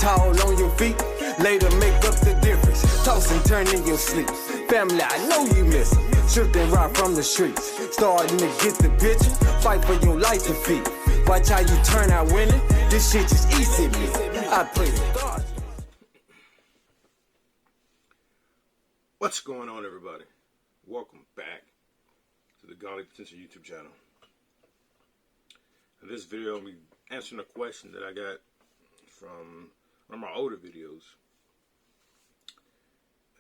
tall on your feet. Later make up the difference. Toss and turn in your sleep. Family, I know you miss them. Tripped and rock from the streets. Starting to get the picture. Fight for your life to feed. Watch how you turn out winning. This shit just easy me. I pray to God. What's going on, everybody? Welcome back to the Godlypotential YouTube channel. In this video, I'll be answering a question that I got from one of my older videos.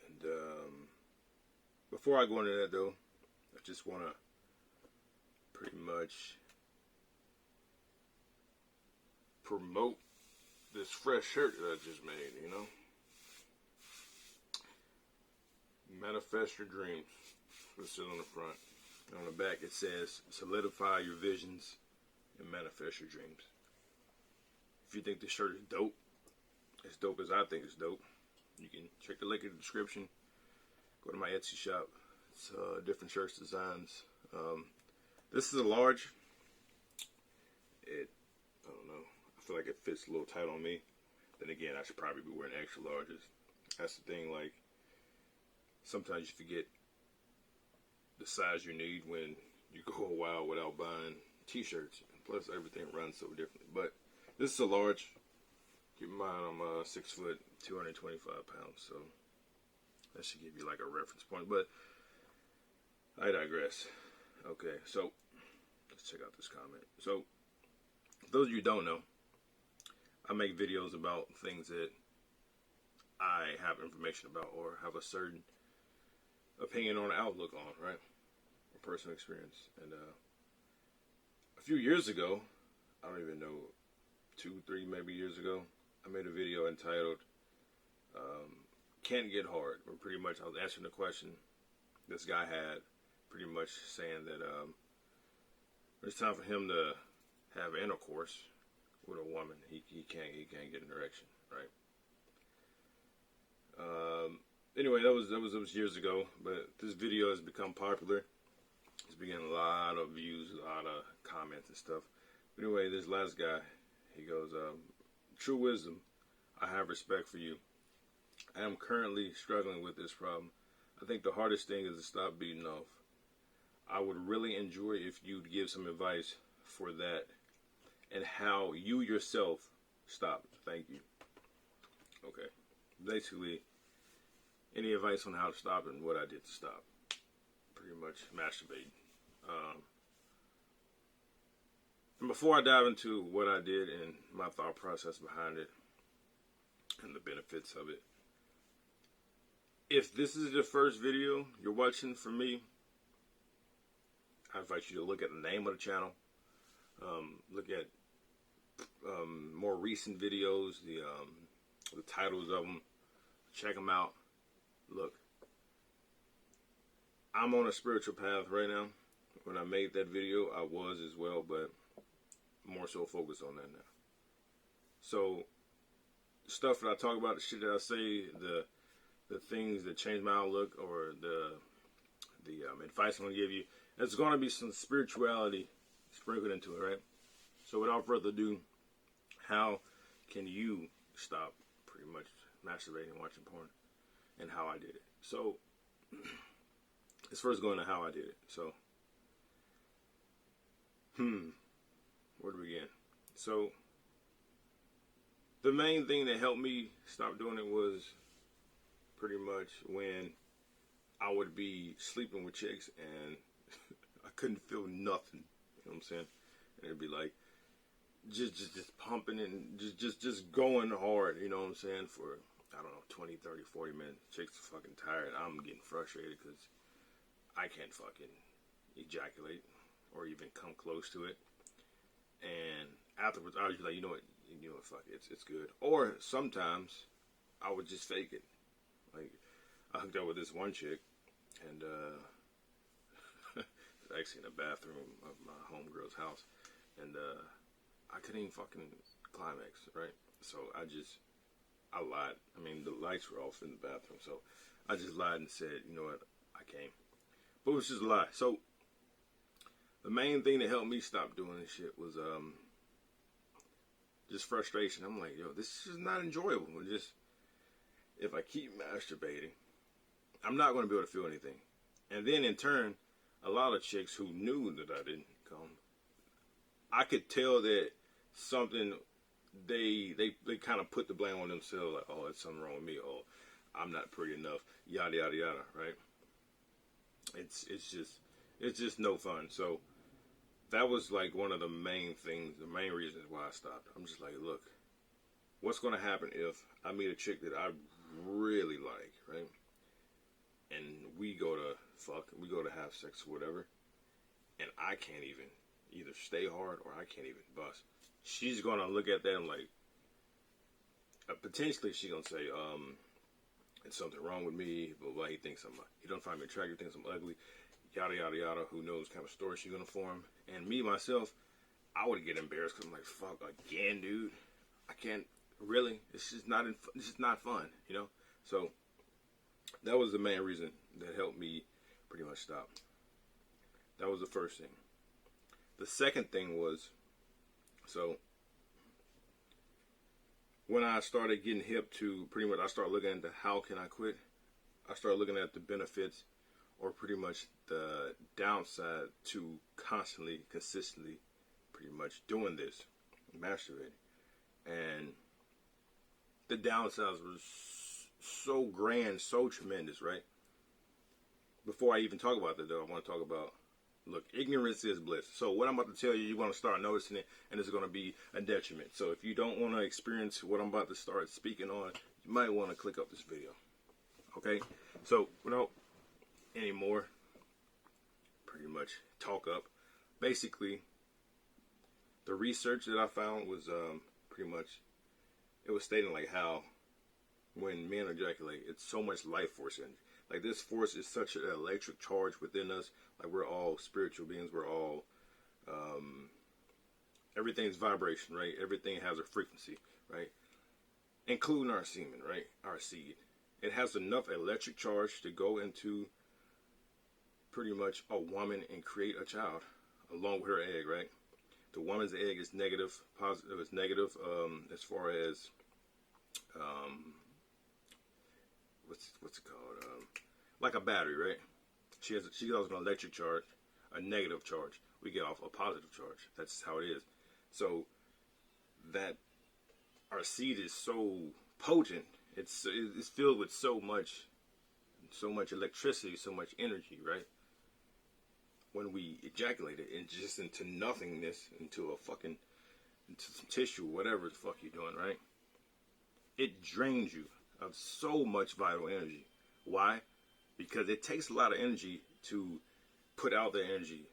And before I go into that, though, I just want to pretty much promote this fresh shirt that I just made, you know? Manifest your dreams. Let's sit on the front. And on the back it says, solidify your visions and manifest your dreams. If you think this shirt is dope, as dope as I think it's dope, you can check the link in the description. Go to my Etsy shop. It's different shirts designs. This is a large. I don't know. I feel like it fits a little tight on me. Then again, I should probably be wearing extra larges. That's the thing, like, sometimes you forget the size you need when you go a while without buying t-shirts. Plus, everything runs so differently. But this is a large. Keep in mind, I'm 6 foot, 225 pounds. So that should give you like a reference point. But I digress. Okay, so let's check out this comment. So, for those of you who don't know, I make videos about things that I have information about or have a certain opinion on, outlook on, right? Or personal experience. And a few years ago, I don't even know, 2, 3 maybe years ago, I made a video entitled Can't Get Hard, where pretty much I was answering the question this guy had, pretty much saying that it's time for him to have intercourse with a woman. He can't get an erection, right? Anyway, that was years ago, but this video has become popular. It's been getting a lot of views, a lot of comments and stuff. But anyway, this last guy, he goes, true wisdom, I have respect for you. I am currently struggling with this problem. I think the hardest thing is to stop beating off. I would really enjoy if you'd give some advice for that and how you yourself stop. Thank you. Okay. Basically, any advice on how to stop and what I did to stop. Pretty much masturbating. And before I dive into what I did and my thought process behind it and the benefits of it, if this is the first video you're watching from me, I invite you to look at the name of the channel. Look at more recent videos, the titles of them. Check them out. Look, I'm on a spiritual path right now. When I made that video, I was as well, but more so focused on that now. So, the stuff that I talk about, the shit that I say, the things that change my outlook, or the advice I'm going to give you, there's going to be some spirituality sprinkled into it, right? So, without further ado, how can you stop pretty much masturbating and watching porn? And how I did it. So, let's first go into how I did it. So, where to begin? So, the main thing that helped me stop doing it was pretty much when I would be sleeping with chicks and I couldn't feel nothing. You know what I'm saying? And it'd be like just pumping and just going hard. You know what I'm saying? For, I don't know, 20, 30, 40 minutes. Chicks are fucking tired. I'm getting frustrated because I can't fucking ejaculate or even come close to it. And afterwards, I was just like, you know what, fuck it, it's good. Or sometimes I would just fake it. Like, I hooked up with this one chick, and actually in the bathroom of my homegirl's house, and I couldn't even fucking climax, right? So I lied. I mean, the lights were off in the bathroom, so I just lied and said, you know what, I came. But it was just a lie. So the main thing that helped me stop doing this shit was just frustration. I'm like, yo, this is not enjoyable. Just if I keep masturbating, I'm not going to be able to feel anything. And then in turn, a lot of chicks who knew that I didn't come, I could tell that something, they kind of put the blame on themselves, like, oh, it's something wrong with me, oh, I'm not pretty enough, yada yada yada, right? It's just no fun. So that was like one of the main things, the main reasons why I stopped. I'm just like, look, what's going to happen if I meet a chick that I really like, right? And we go to fuck, we go to have sex or whatever, and I can't even either stay hard or I can't even bust. She's going to look at that and like, potentially she's going to say, it's something wrong with me, blah, blah, he don't find me attractive, he thinks I'm ugly, yada, yada, yada, who knows kind of story she's going to form. And me, myself, I would get embarrassed because I'm like, fuck, again, dude, I can't, really, this is not fun, you know? So that was the main reason that helped me pretty much stop. That was the first thing. The second thing was, so when I started getting hip to pretty much, I started looking into how can I quit. I started looking at the benefits or pretty much the downside to constantly, consistently, pretty much doing this, masturbating. And the downsides were so grand, so tremendous, right? Before I even talk about that, though, I want to talk about, look, ignorance is bliss. So what I'm about to tell you, you're going to start noticing it, and it's going to be a detriment. So if you don't want to experience what I'm about to start speaking on, you might want to click up this video. Okay? So without any more, pretty much talk up. Basically, the research that I found was pretty much, it was stating like how when men ejaculate, it's so much life force energy. Like this force is such an electric charge within us. Like we're all spiritual beings. We're all, everything's vibration, right? Everything has a frequency, right? Including our semen, right? Our seed. It has enough electric charge to go into pretty much a woman and create a child along with her egg, right? The woman's egg is negative, positive. It's negative as far as what's it called? Like a battery, right? She has an electric charge, a negative charge. We get off a positive charge. That's how it is. So that our seed is so potent. It's filled with so much electricity, so much energy, right? When we ejaculate it, and just into nothingness, into some tissue, whatever the fuck you're doing, right? It drains you of so much vital energy. Why? Because it takes a lot of energy to put out the energy.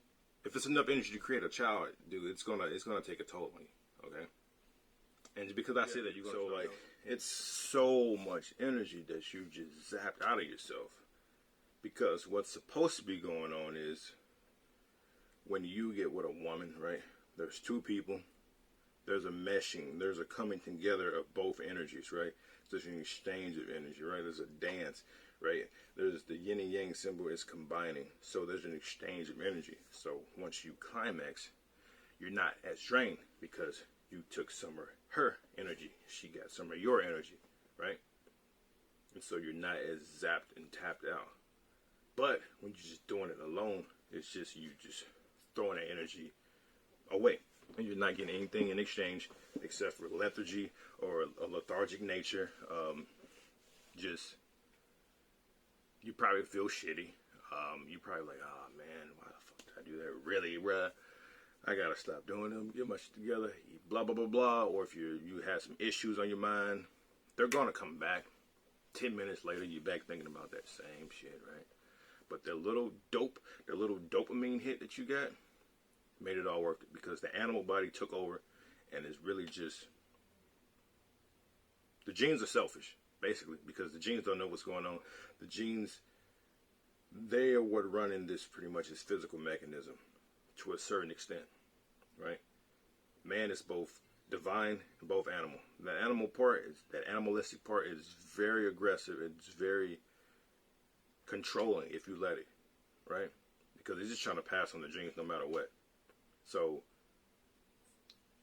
If it's enough energy to create a child, dude, it's gonna take a toll on you. Okay? And because I say that, you're gonna feel like it's so much energy that you just zapped out of yourself. Because what's supposed to be going on is when you get with a woman, right? There's two people. There's a meshing. There's a coming together of both energies, right? There's an exchange of energy, right? There's a dance, right? There's the yin and yang symbol is combining. So there's an exchange of energy. So once you climax, you're not as drained because you took some of her energy. She got some of your energy, right? And so you're not as zapped and tapped out. But when you're just doing it alone, it's just you just throwing that energy away. And you're not getting anything in exchange except for lethargy or a lethargic nature. You probably feel shitty. You probably like, oh man, why the fuck did I do that? Really, bruh? I gotta stop doing them. Get my shit together. Blah, blah, blah, blah. Or if you have some issues on your mind, they're gonna come back. 10 minutes later, you're back thinking about that same shit, right? But the little dopamine hit that you got made it all worth it, because the animal body took over, and it's really just, the genes are selfish, basically, because the genes don't know what's going on. The genes, they are what running this pretty much this physical mechanism to a certain extent, right? Man is both divine and both animal. That animalistic part is very aggressive. It's very controlling if you let it, right? Because it's just trying to pass on the genes no matter what. So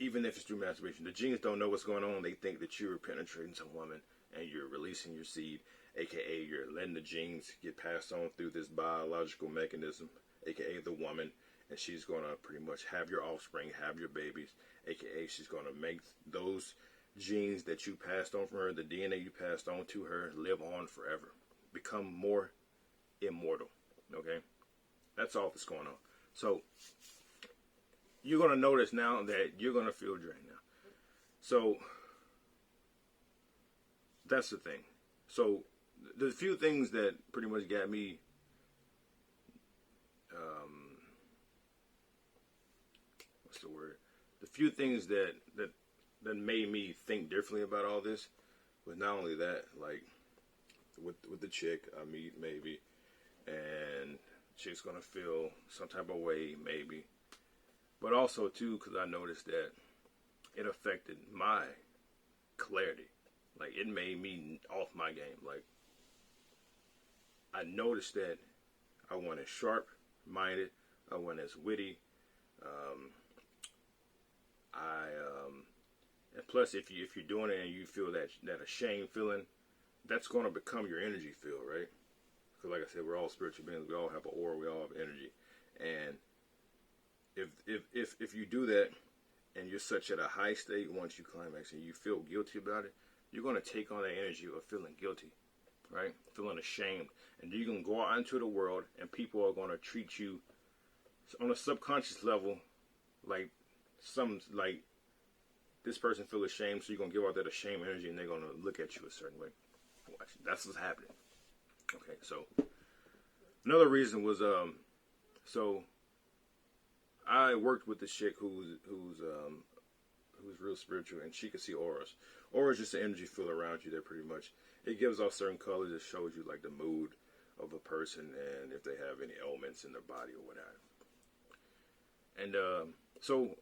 even if it's through masturbation, the genes don't know what's going on. They think that you're penetrating some woman and you're releasing your seed, aka you're letting the genes get passed on through this biological mechanism, aka the woman, and she's going to pretty much have your offspring, have your babies, aka she's going to make those genes that you passed on from her, the DNA you passed on to her, live on forever, become more immortal. Okay, that's all that's going on. So you're going to notice now that you're going to feel drained now. So that's the thing. So the few things that pretty much got me what's the word? The few things that made me think differently about all this was not only that, like with the chick I meet maybe, and chick's gonna feel some type of way maybe, but also too because I noticed that it affected my clarity. Like it made me off my game. Like I noticed that I wasn't as sharp-minded, I wasn't as witty. And plus, if you're doing it and you feel that ashamed feeling, that's going to become your energy field, right? Because like I said, we're all spiritual beings. We all have an aura. We all have energy. And if you do that and you're such at a high state once you climax and you feel guilty about it, you're going to take on that energy of feeling guilty, right? Feeling ashamed. And you can go out into the world and people are going to treat you on a subconscious level like this person feels ashamed, so you're going to give out that ashamed energy and they're going to look at you a certain way. Watch. That's what's happening. Okay, so another reason was, so I worked with this chick who's real spiritual, and she could see auras. Aura is just an energy field around you that pretty much, it gives off certain colors. It shows you like the mood of a person and if they have any ailments in their body or whatnot. And so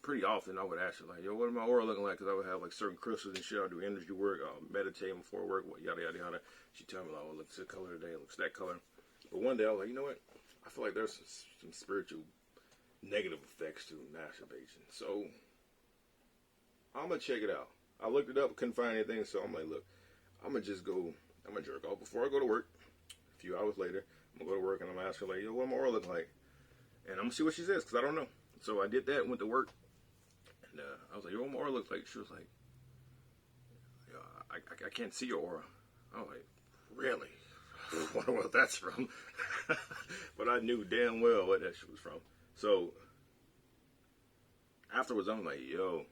pretty often I would ask her like, yo, what am my aura looking like? Because I would have like certain crystals and shit. I'll do energy work, I'll meditate before work, yada yada yada. She'd tell me like, oh, it looks this color today, it looks that color. But one day I was like, you know what? I feel like there's some spiritual negative effects to masturbation. So I'm gonna check it out. I looked it up, couldn't find anything, so I'm like, look, I'm gonna jerk off before I go to work. A few hours later, I'm gonna go to work and I'm gonna ask her like, yo, what my aura look like? And I'm gonna see what she says, because I don't know. So I did that, went to work, and I was like, yo, what my aura look like? She was like, yo, I can't see your aura. I was like, really? I wonder what that's from. But I knew damn well what that shit was from. So afterwards, I'm like, yo,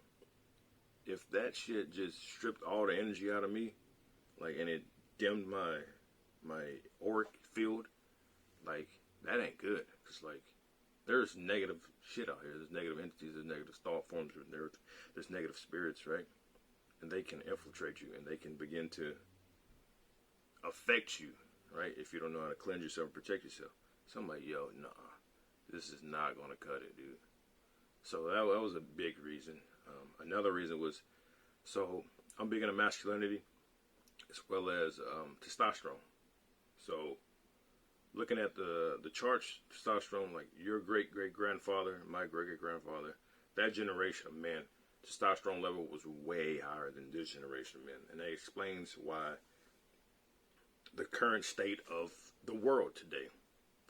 if that shit just stripped all the energy out of me, like, and it dimmed my auric field, like, that ain't good. Cause like, there's negative shit out here. There's negative entities. There's negative thought forms. There's negative spirits, right? And they can infiltrate you, and they can begin to affect you, right? If you don't know how to cleanse yourself and protect yourself. So I'm like, yo, nah, this is not gonna cut it, dude. So that was a big reason. Another reason was, so I'm big into masculinity as well as testosterone. So looking at the charts, testosterone, like your great-great-grandfather, my great-great-grandfather, that generation of men, testosterone level was way higher than this generation of men. And that explains why the current state of the world today,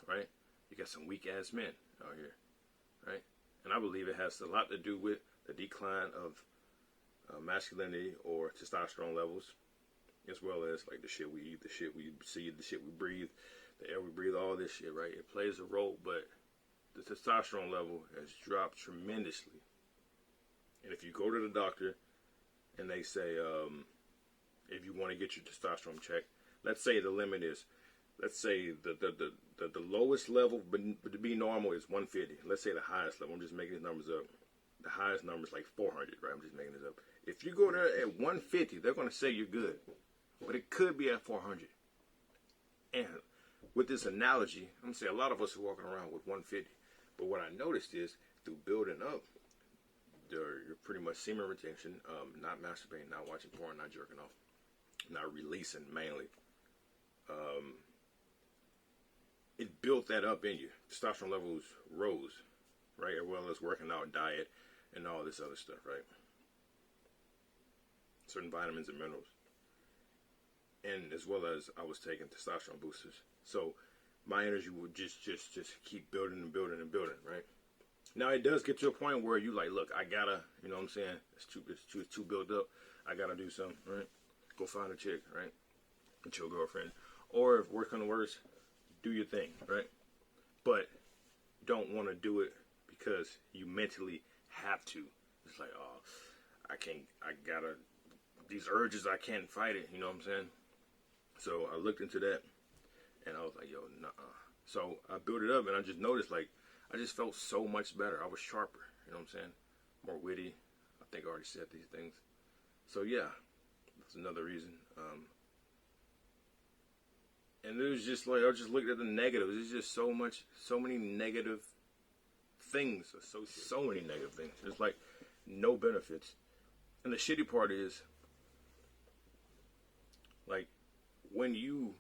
right? You got some weak-ass men out here, right? And I believe it has a lot to do with the decline of masculinity or testosterone levels, as well as like the shit we eat, the shit we see, the shit we breathe, the air we breathe, all this shit, right? It plays a role, but the testosterone level has dropped tremendously. And if you go to the doctor and they say, if you want to get your testosterone checked, let's say the limit is, let's say the lowest level, but to be normal is 150. Let's say the highest level, I'm just making these numbers up. The highest number is like 400, right? I'm just making this up. If you go there at 150, they're going to say you're good. But it could be at 400. And with this analogy, I'm going to say a lot of us are walking around with 150. But what I noticed is, through building up, you're pretty much semen retention, not masturbating, not watching porn, not jerking off, not releasing mainly. It built that up in you. Testosterone levels rose, right? As well as working out, diet, and all this other stuff, right? Certain vitamins and minerals. And as well as I was taking testosterone boosters. So my energy would just keep building and building and building, right? Now it does get to a point where you like, look, I gotta, you know what I'm saying? It's too built up. I gotta do something, right? Go find a chick, right? Get your girlfriend. Or if worse comes to worse, do your thing, right? But you don't want to do it because you mentally have to. It's like, oh, I gotta, these urges, I can't fight it, you know what I'm saying? So I looked into that, and I was like, yo, nuh-uh. So I built it up, and I just noticed, like, I just felt so much better. I was sharper, you know what I'm saying? More witty. I think I already said these things. So yeah, that's another reason. And it was just like, I just looked at the negatives. There's just so many negative things associated. So many negative things. There's like no benefits. And the shitty part is, like, when you're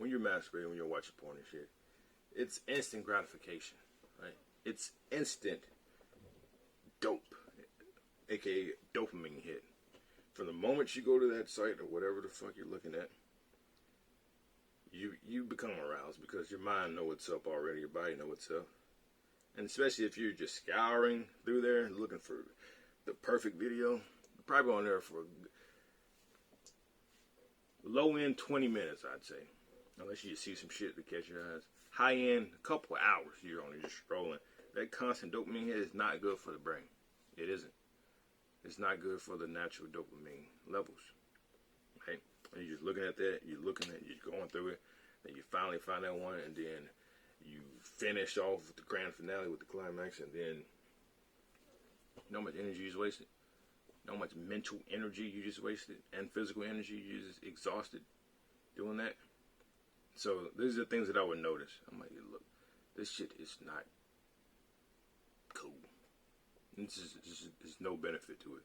masturbating, when you're watching porn and shit, it's instant gratification, right? It's instant dope, aka dopamine hit. From the moment you go to that site or whatever the fuck you're looking at, you become aroused because your mind know what's up already, your body know what's up. And especially if you're just scouring through there looking for the perfect video, you're probably on there for low end 20 minutes, I'd say. Unless you see some shit to catch your eyes. High end, a couple of hours you're only just scrolling. That constant dopamine hit is not good for the brain. It isn't. It's not good for the natural dopamine levels. Right? And you're just looking at that, you're going through it, and you finally find that one, and then you finish off with the grand finale with the climax, and then you know how much energy you just wasted? You know how much mental energy you just wasted, and physical energy you just exhausted doing that? So these are the things that I would notice. I'm like, look, this shit is not cool. There's no benefit to it.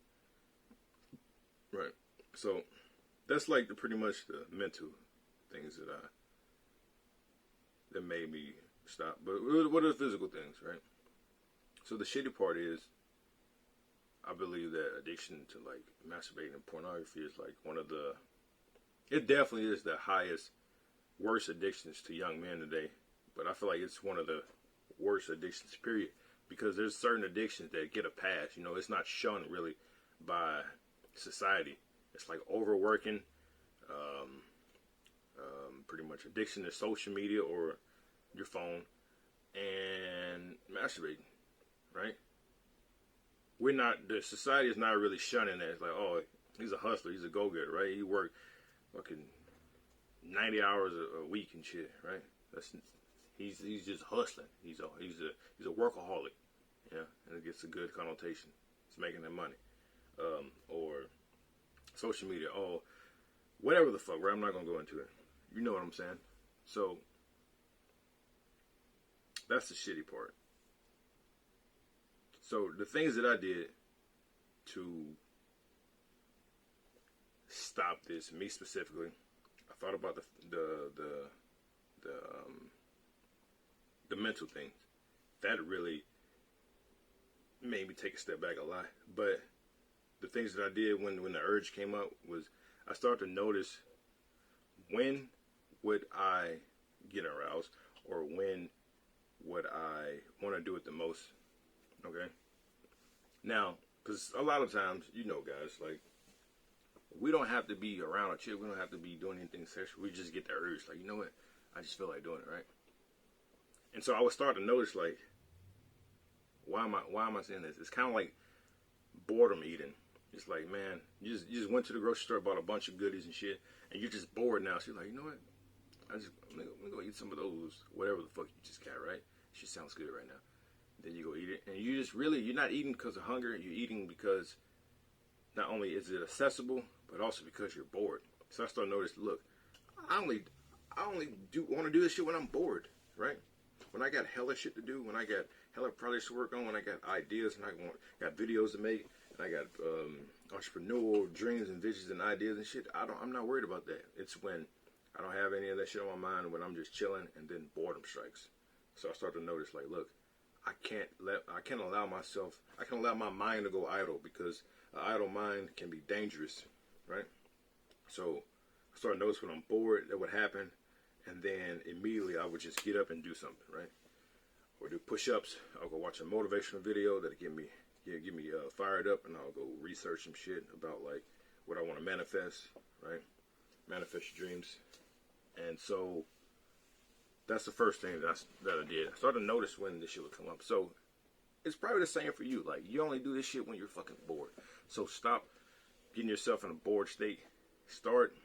Right. So that's like pretty much the mental things that made me stop. But what are the physical things, right? So the shitty part is, I believe that addiction to like masturbating and pornography is like it definitely is the highest, worst addictions to young men today. But I feel like it's one of the worst addictions, period. Because there's certain addictions that get a pass. You know, it's not shunned really by society. It's like overworking, pretty much addiction to social media or your phone, and masturbating, right? The society is not really shunning that. It's like, oh, he's a hustler, he's a go-getter, right? He worked fucking 90 hours a week and shit, right? He's just hustling. He's a workaholic, yeah, and it gets a good connotation. He's making that money, or social media, whatever the fuck, right? I'm not gonna go into it. You know what I'm saying? So that's the shitty part. So the things that I did to stop this, me specifically, I thought about the mental things. That really made me take a step back a lot. But the things that I did when the urge came up was I started to notice when would I get aroused or when would I want to do it the most. Okay? Now, because a lot of times, you know, guys, like, we don't have to be around a chick. We don't have to be doing anything sexual. We just get the urge. Like, you know what? I just feel like doing it, right? And so I would start to notice, like, why am I saying this? It's kind of like boredom eating. It's like, man, you just went to the grocery store, bought a bunch of goodies and shit, and you're just bored now. So you're like, you know what? I'm gonna go eat some of those, whatever the fuck you just got, right? Shit sounds good right now. Then you go eat it, and you just you're not eating because of hunger. You're eating because not only is it accessible, but also because you're bored. So I started to notice, look, I only want to do this shit when I'm bored, right? When I got hella shit to do, when I got hella projects to work on, when I got ideas and got videos to make, and I got entrepreneurial dreams and visions and ideas and shit, I'm not worried about that. It's when I don't have any of that shit on my mind, when I'm just chilling and then boredom strikes. So I start to notice, like, look, I can't allow my mind to go idle, because an idle mind can be dangerous, right? So I started noticing when I'm bored, that would happen, and then immediately I would just get up and do something, right? Or do push-ups. I'll go watch a motivational video that'll get me fired up, and I'll go research some shit about like what I want to manifest, right? Manifest your dreams. And so that's the first thing that I did. I started to notice when this shit would come up. So it's probably the same for you. Like, you only do this shit when you're fucking bored. So stop getting yourself in a bored state. Start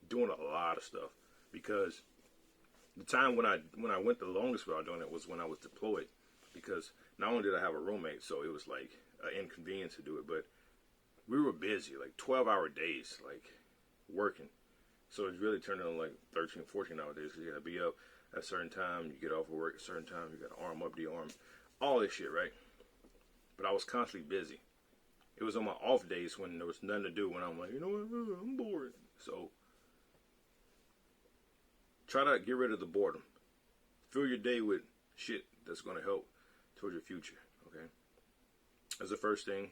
doing a lot of stuff, because the time when I went the longest without doing it was when I was deployed, because not only did I have a roommate, so it was like an inconvenience to do it, but we were busy, like 12-hour days, like working. So it really turned into like 13, 14-hour days, because you got to be up at a certain time, you get off of work at a certain time, you got to arm up, de-arm, all this shit, right? But I was constantly busy. It was on my off days when there was nothing to do, when I'm like, you know what, I'm bored. So try to get rid of the boredom. Fill your day with shit that's going to help towards your future, okay? That's the first thing,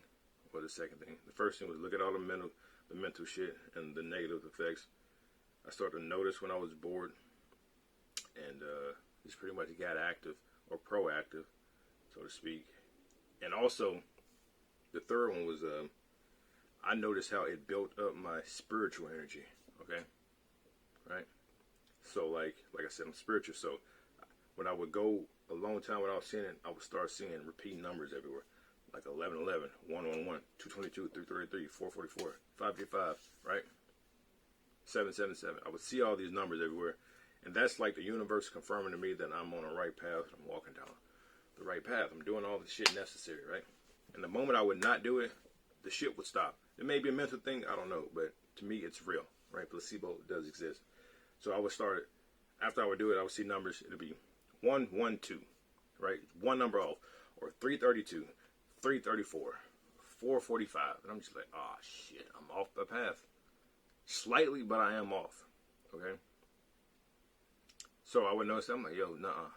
or the second thing. The first thing was look at all the mental shit and the negative effects. I started to notice when I was bored, and just pretty much got active, or proactive, so to speak. And also, the third one was I noticed how it built up my spiritual energy, okay? Right? So like I said, I'm spiritual, so when I would go a long time without seeing it, I would start seeing repeating numbers everywhere. Like 1111, 111, 222, 333, 444, 555, right? 777. I would see all these numbers everywhere. And that's like the universe confirming to me that I'm on the right path. I'm walking down the right path. I'm doing all the shit necessary, right? And the moment I would not do it, the shit would stop. It may be a mental thing, I don't know. But to me, it's real, right? Placebo does exist. So I would start, after I would do it, I would see numbers. It would be 112, right? One number off. Or 332, 334, 445. And I'm just like, oh shit, I'm off the path. Slightly, but I am off, okay? So I would notice that. I'm like, yo, nah,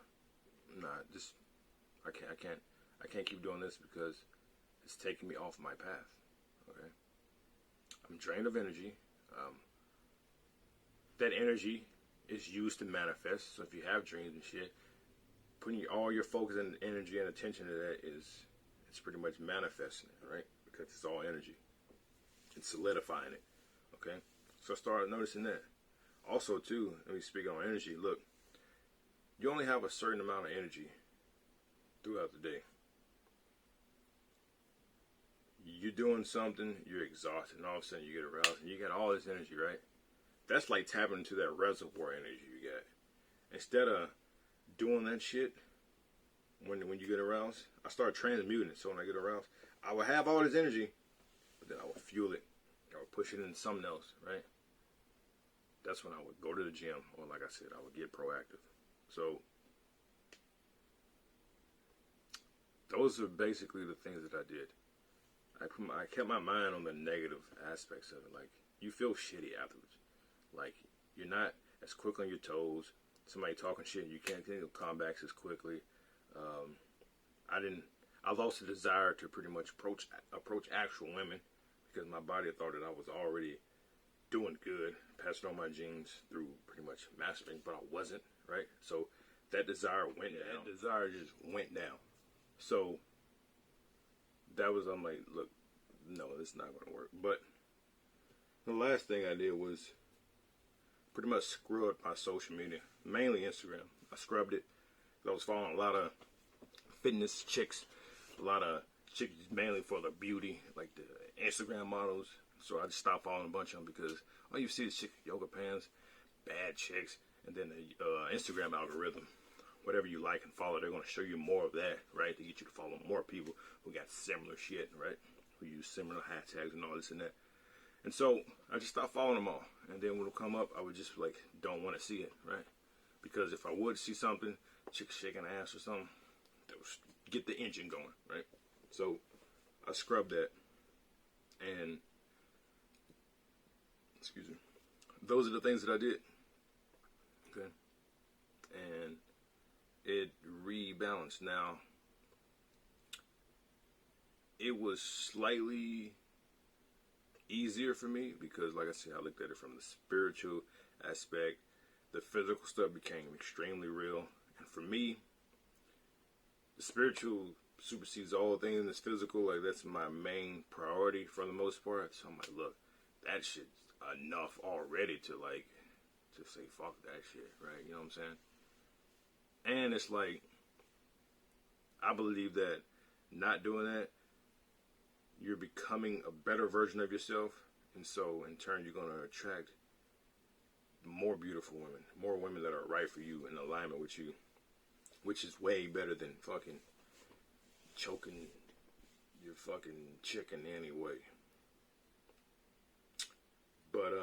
just I can't keep doing this, because it's taking me off my path. Okay, I'm drained of energy. That energy is used to manifest. So if you have dreams and shit, putting all your focus and energy and attention to that it's pretty much manifesting it, right? Because it's all energy. It's solidifying it. Okay, so I started noticing that. Also, too, let me speak on energy. Look, you only have a certain amount of energy throughout the day. You're doing something, you're exhausted, and all of a sudden you get aroused, and you got all this energy, right? That's like tapping into that reservoir energy you got. Instead of doing that shit when you get aroused, I start transmuting it. So when I get aroused, I will have all this energy, but then I will fuel it. I would push it into something else, right? That's when I would go to the gym, or like I said, I would get proactive. So those are basically the things that I did. I kept my mind on the negative aspects of it. Like, you feel shitty afterwards. Like, you're not as quick on your toes. Somebody talking shit, you can't think of comebacks as quickly. I lost the desire to pretty much approach actual women, because my body thought that I was already doing good, passing on my genes through pretty much masturbating, but I wasn't, right? So that desire went down. That desire just went down. So that was, I'm like, look, no, it's not going to work. But the last thing I did was pretty much scrub my social media, mainly Instagram. I scrubbed it. I was following a lot of fitness chicks, a lot of chicks mainly for the beauty, like the Instagram models. So I just stopped following a bunch of them, because all you see is chick yoga pants, bad chicks, and then the Instagram algorithm. Whatever you like and follow, they're going to show you more of that, right? To get you to follow more people who got similar shit, right? Who use similar hashtags and all this and that. And so I just stopped following them all. And then when it'll come up, I would just like, don't want to see it, right? Because if I would see something, chick shaking ass or something, that would get the engine going, right? So I scrubbed that. And, excuse me, those are the things that I did. Okay. And it rebalanced. Now, it was slightly easier for me because, like I said, I looked at it from the spiritual aspect. The physical stuff became extremely real. And for me, the spiritual supersedes all things in this physical. Like, that's my main priority for the most part. So I'm like, look, that shit's enough already to say, fuck that shit, right? You know what I'm saying? And it's like, I believe that not doing that, you're becoming a better version of yourself. And so, in turn, you're going to attract more beautiful women, more women that are right for you, in alignment with you, which is way better than fucking choking your fucking chicken anyway. But,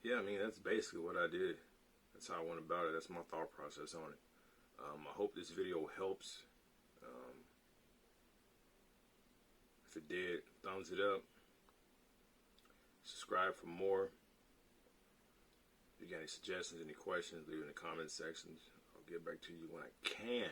yeah, I mean, that's basically what I did. That's how I went about it. That's my thought process on it. I hope this video helps. If it did, thumbs it up. Subscribe for more. If you got any suggestions, any questions, leave it in the comment sections. I'll get back to you when I can.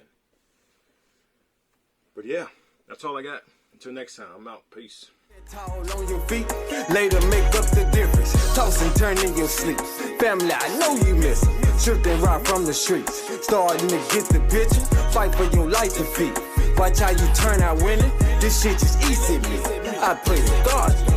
But yeah, that's all I got. Until next time, I'm out. Peace. Tall on your feet, later make up the difference. Toss and turn in your sleep. Family, I know you miss them. Tripping right from the streets. Starting to get the picture. Fight for your life to feed. Watch how you turn out winning. This shit just easy me. I play the God.